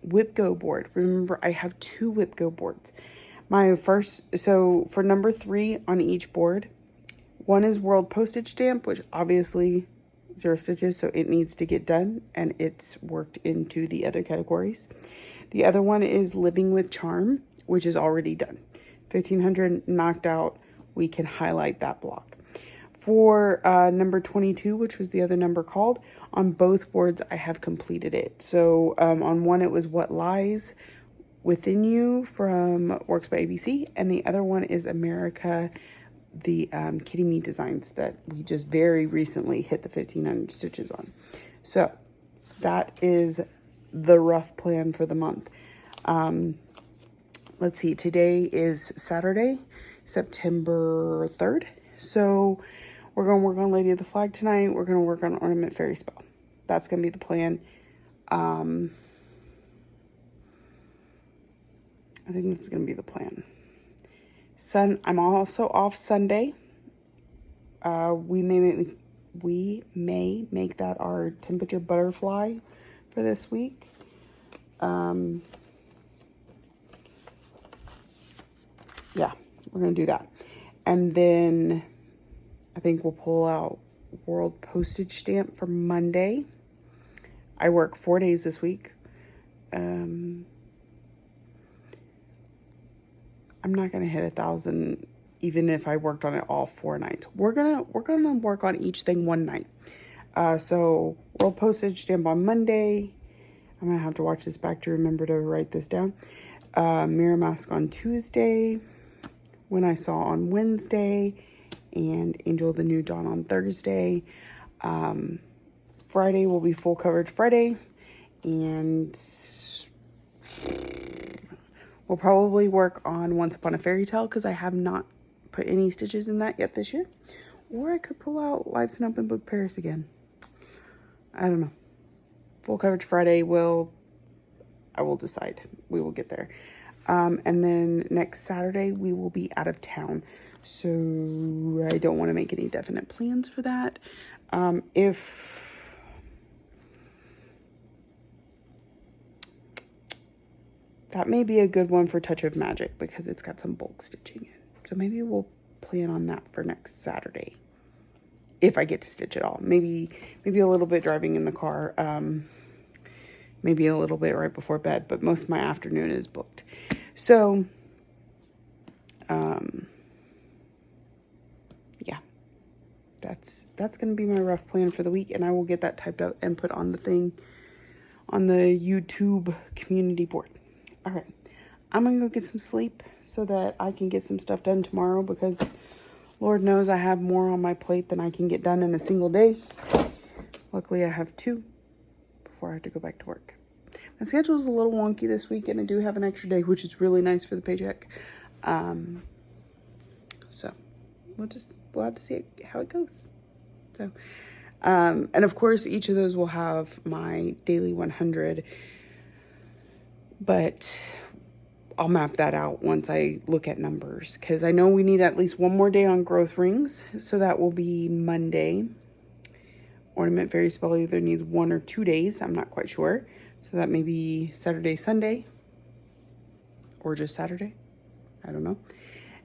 Whip Go board, remember I have 2 Whip Go boards. So for number 3 on each board, one is World Postage Stamp, which obviously 0 stitches, so it needs to get done, and it's worked into the other categories. The other one is Living with Charm, which is already done. 1,500 knocked out. We can highlight that block. For number 22, which was the other number called, on both boards I have completed it. So on one it was What Lies Within You from Works by ABC, and the other one is America, the Kitty Me designs that we just very recently hit the 1,500 stitches on. So that is the rough plan for the month. let's see, today is Saturday, September 3rd. So we're going to work on Lady of the Flag tonight. We're going to work on Ornament Fairy Spell. That's going to be the plan. I think that's going to be the plan. I'm also off Sunday. We may make that our temperature butterfly for this week. Yeah, we're going to do that. And then I think we'll pull out World Postage Stamp for Monday. I work 4 days this week. I'm not going to hit 1,000 even if I worked on it all 4 nights. We're gonna work on each thing one night. So World Postage Stamp on Monday. I'm going to have to watch this back to remember to write this down. Mirror Mask on Tuesday. When I Saw on Wednesday. And Angel of the New Dawn on Thursday. Friday will be full coverage Friday. And we'll probably work on Once Upon a Fairy Tale because I have not put any stitches in that yet this year. Or I could pull out Lives in Open Book Paris again. I don't know. Full coverage Friday I will decide. We will get there. And then next Saturday we will be out of town. So I don't want to make any definite plans for that. That may be a good one for Touch of Magic because it's got some bulk stitching in. So maybe we'll plan on that for next Saturday. If I get to stitch it all. Maybe a little bit driving in the car. Maybe a little bit right before bed. But most of my afternoon is booked. So, yeah. That's going to be my rough plan for the week. And I will get that typed out and put on the thing. On the YouTube community board. All right, I'm going to go get some sleep so that I can get some stuff done tomorrow because Lord knows I have more on my plate than I can get done in a single day. Luckily, I have 2 before I have to go back to work. My schedule is a little wonky this week and I do have an extra day, which is really nice for the paycheck. So we'll have to see how it goes. So, and of course, each of those will have my daily 100. But I'll map that out once I look at numbers. Because I know we need at least one more day on growth rings. So that will be Monday. Ornament Fairy Spell either needs 1 or 2 days. I'm not quite sure. So that may be Saturday, Sunday. Or just Saturday. I don't know.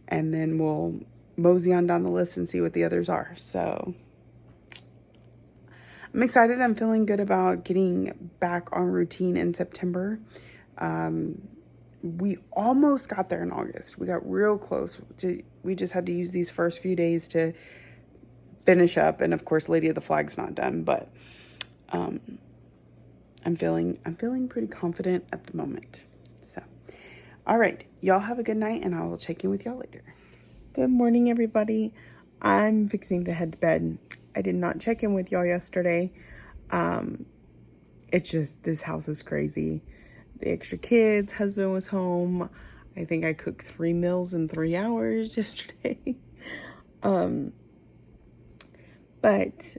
And then we'll mosey on down the list and see what the others are. So I'm excited. I'm feeling good about getting back on routine in September. We almost got there in August. We got real close. We just had to use these first few days to finish up. And of course, Lady of the Flag's not done, but I'm feeling pretty confident at the moment. So, all right, y'all have a good night, and I will check in with y'all later. Good morning, everybody. I'm fixing to head to bed. I did not check in with y'all yesterday. It's just, this house is crazy. The extra kids, husband was home. I think I cooked 3 meals in 3 hours yesterday. But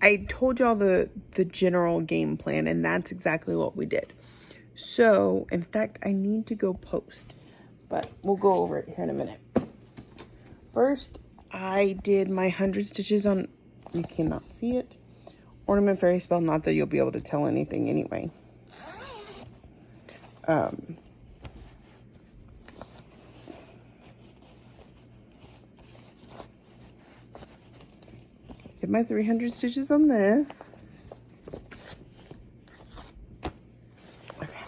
I told y'all the general game plan, and that's exactly what we did. So, in fact, I need to go post, but we'll go over it here in a minute. First, I did my 100 stitches on, you cannot see it, Ornament Fairy Spell, not that you'll be able to tell anything anyway. Did my 300 stitches on this. Okay.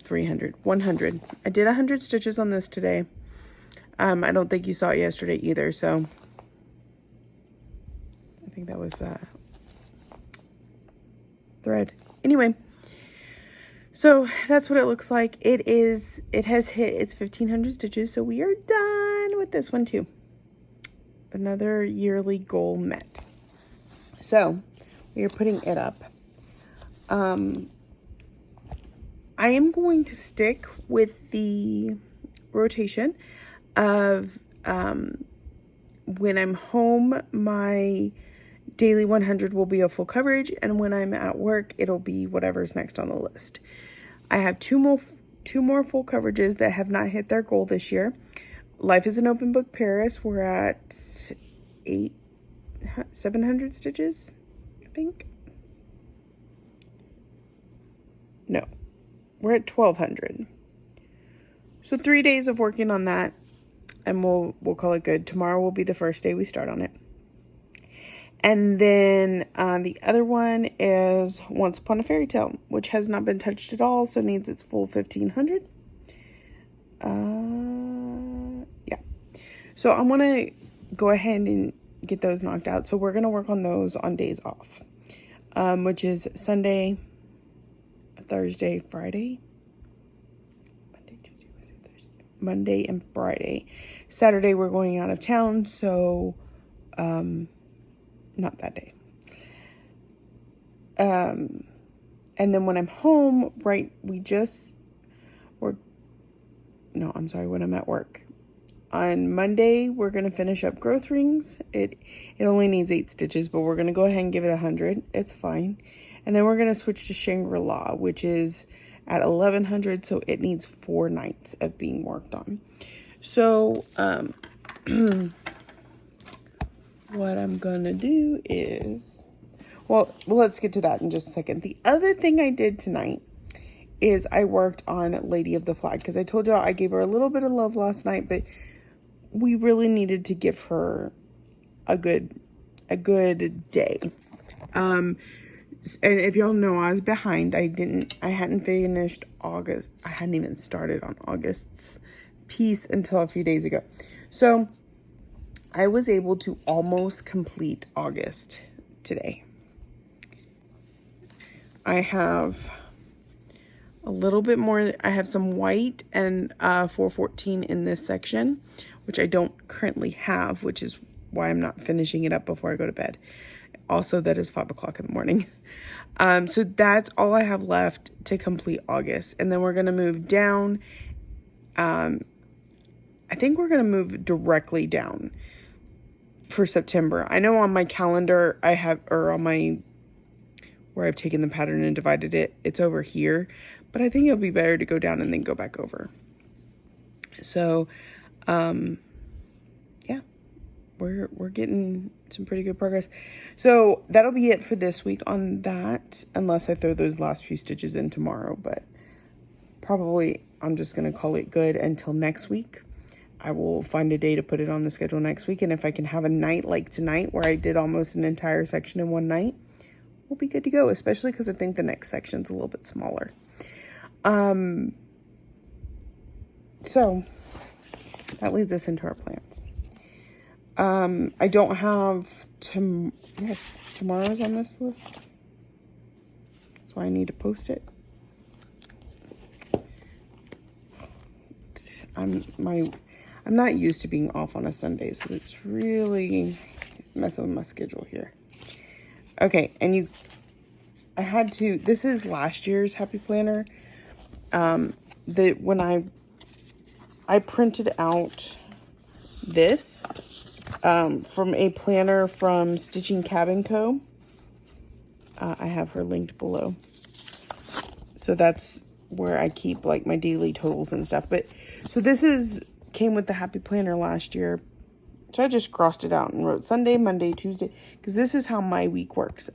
300, 100. I did 100 stitches on this today. I don't think you saw it yesterday either, so I think that was thread. Anyway, so that's what it looks like. It has hit its 1,500 stitches, so we are done with this one too. Another yearly goal met. So we are putting it up. I am going to stick with the rotation of when I'm home, my daily 100 will be a full coverage, and when I'm at work, it'll be whatever's next on the list. I have two more full coverages that have not hit their goal this year. Life is an Open Book Paris. We're at 700 stitches, I think. No, we're at 1200. So 3 days of working on that, and we'll call it good. Tomorrow will be the first day we start on it. And then the other one is Once Upon a Fairy Tale, which has not been touched at all, so needs its full 1500. Yeah. So I want to go ahead and get those knocked out. So we're going to work on those on days off, which is Sunday, Thursday, Friday. Monday and Friday. Saturday we're going out of town, so not that day. And then when I'm home, right, when I'm at work. On Monday, we're going to finish up growth rings. It only needs 8 stitches, but we're going to go ahead and give it 100. It's fine. And then we're going to switch to Shangri-La, which is at 1100, so it needs 4 nights of being worked on. So, what I'm going to do is, well, let's get to that in just a second. The other thing I did tonight is I worked on Lady of the Flag, because I told y'all I gave her a little bit of love last night, but we really needed to give her a good day. And if y'all know, I was behind. I hadn't finished August. I hadn't even started on August's piece until a few days ago. So I was able to almost complete August today. I have a little bit more. I have some white and 414 in this section, which I don't currently have, which is why I'm not finishing it up before I go to bed. Also, that is 5 o'clock in the morning. So that's all I have left to complete August. And then we're going to move down. I think we're going to move directly down for September. I know on my calendar I have, or on my, where I've taken the pattern and divided it, it's over here. But I think it'll be better to go down and then go back over. So, yeah, we're getting some pretty good progress. So that'll be it for this week on that, unless I throw those last few stitches in tomorrow. But probably I'm just going to call it good until next week. I will find a day to put it on the schedule next week. And if I can have a night like tonight where I did almost an entire section in one night, we'll be good to go, especially because I think the next section's a little bit smaller. So that leads us into our plans. I don't have tomorrow's on this list. That's why I need to post it. I'm not used to being off on a Sunday, so it's really messing with my schedule here. Okay, and this is last year's Happy Planner. When I printed out this from a planner from Stitching Cabin Co. I have her linked below. So that's where I keep like my daily totals and stuff. But so this came with the Happy Planner last year. So I just crossed it out and wrote Sunday, Monday, Tuesday, because this is how my week works.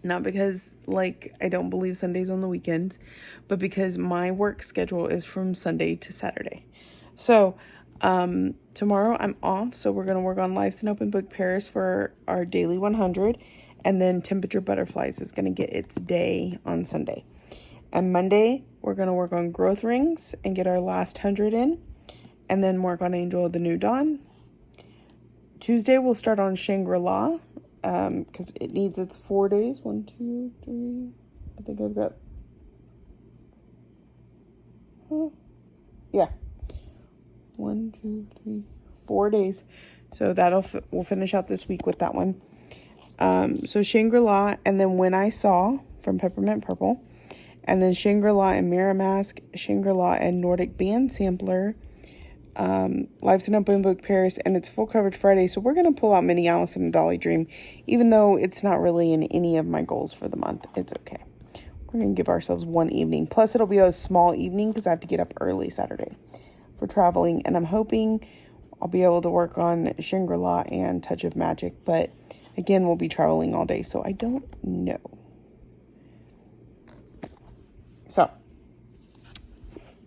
Not because like I don't believe Sundays on the weekends, but because my work schedule is from Sunday to Saturday. So tomorrow I'm off, so we're going to work on Life's an Open Book Paris for our daily 100, and then Temperature Butterflies is going to get its day on Sunday. And Monday we're going to work on growth rings and get our last 100 in, and then work on Angel of the New Dawn. Tuesday we'll start on Shangri-La, because it needs its 4 days. 1, 2, 3. I think I've got, yeah, 1, 2, 3, 4 days. So we'll finish out this week with that one. So Shangri-La, and then When I Saw from Peppermint Purple, And then Shangri-La and Mirror Mask, Shangri-La and Nordic Band Sampler, Lives in Open Book Paris, and it's Full Coverage Friday. So we're going to pull out Mini Alice and Dolly Dream, even though it's not really in any of my goals for the month. It's okay. We're going to give ourselves one evening. Plus, it'll be a small evening because I have to get up early Saturday for traveling. And I'm hoping I'll be able to work on Shangri-La and Touch of Magic. But again, we'll be traveling all day, so I don't know. So,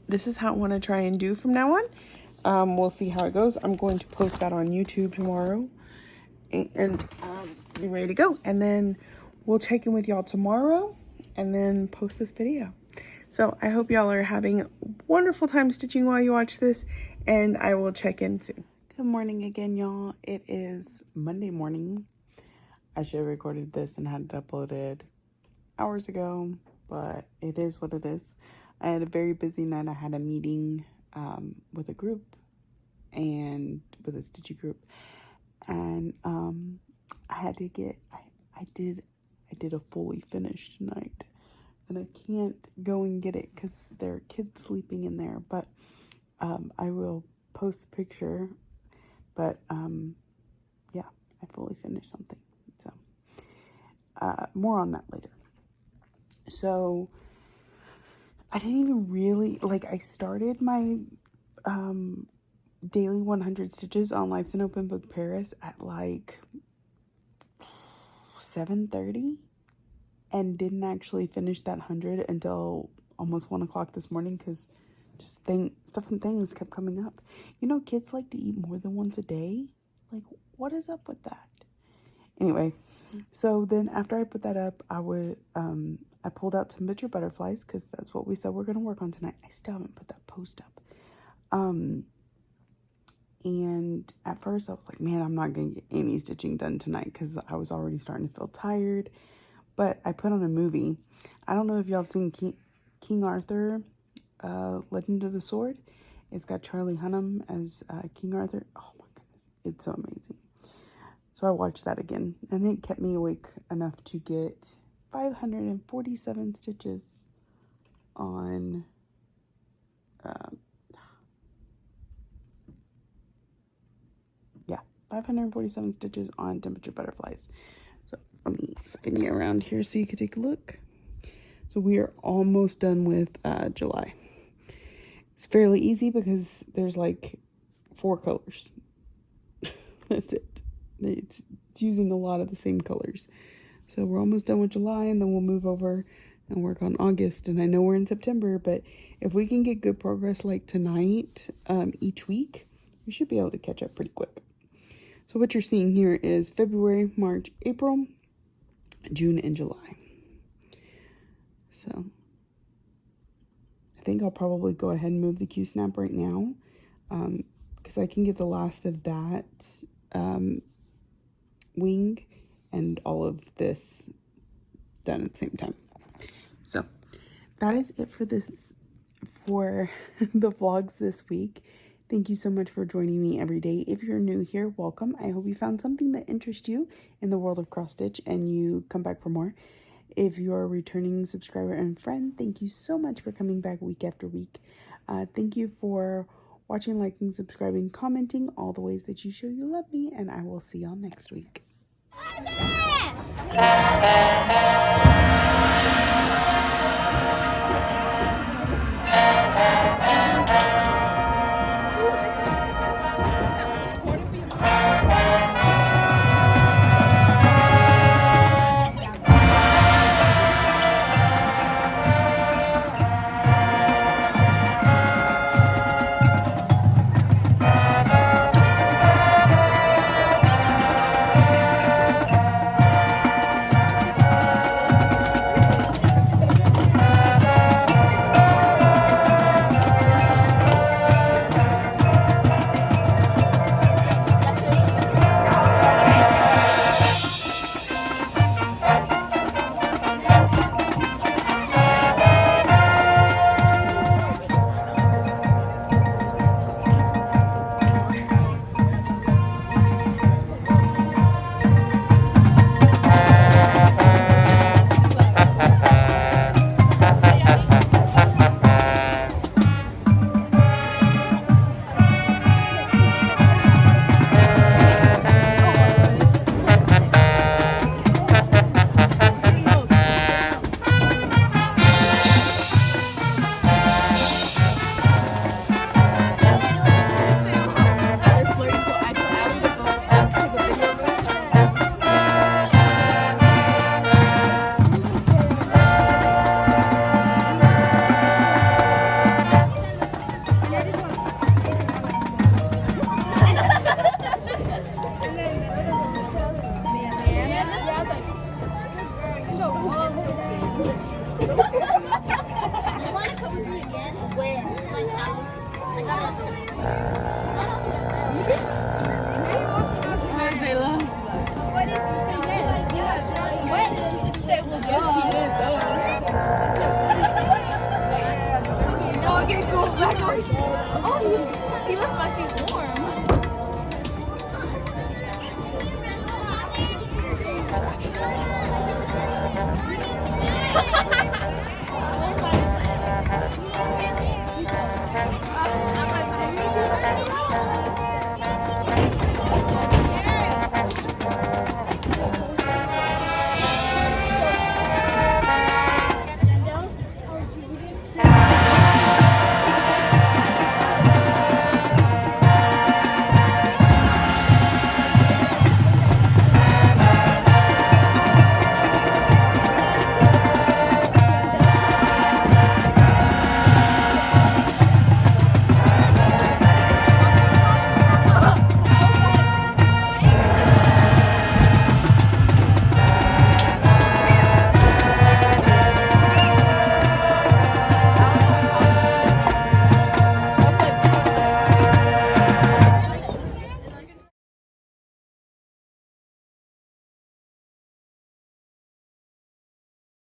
this is how I want to try and do from now on. We'll see how it goes. I'm going to post that on YouTube tomorrow and be ready to go. And then we'll check in with y'all tomorrow and then post this video. So I hope y'all are having a wonderful time stitching while you watch this, and I will check in soon. Good morning again, y'all. It is Monday morning. I should have recorded this and had it uploaded hours ago, but it is what it is. I had a very busy night. I had a meeting with a group and with a stitchy group, and I had to get I did a fully finished night, and I can't go and get it because there are kids sleeping in there, but I will post the picture. But yeah, I fully finished something, so more on that later. So I didn't even really, I started my daily 100 stitches on Lives in Open Book Paris at 7:30 and didn't actually finish that 100 until almost 1 o'clock this morning because just stuff and things kept coming up. You know, kids like to eat more than once a day. What is up with that? Anyway, so then after I put that up, I pulled out temperature butterflies because that's what we said we're going to work on tonight. I still haven't put that post up. And at first I was like, man, I'm not going to get any stitching done tonight because I was already starting to feel tired. But I put on a movie. I don't know if y'all have seen King Arthur, Legend of the Sword. It's got Charlie Hunnam as King Arthur. Oh my goodness, it's so amazing. So I watched that again, and it kept me awake enough to get 547 stitches on 547 stitches on temperature butterflies. So let me spin you around here so you can take a look. So we are almost done with July. It's fairly easy because there's 4 colors. That's it. It's using a lot of the same colors. So we're almost done with July, and then we'll move over and work on August. And I know we're in September, but if we can get good progress like tonight, each week, we should be able to catch up pretty quick. So what you're seeing here is February, March, April, June, and July. So I think I'll probably go ahead and move the Q-snap right now because I can get the last of that wing and all of this done at the same time. So that is it for the vlogs this week. Thank you so much for joining me every day. If you're new here, welcome. I hope you found something that interests you in the world of cross stitch and you come back for more. If you're a returning subscriber and friend, thank you so much for coming back week after week. Thank you for watching, liking, subscribing, commenting, all the ways that you show you love me, and I will see y'all next week.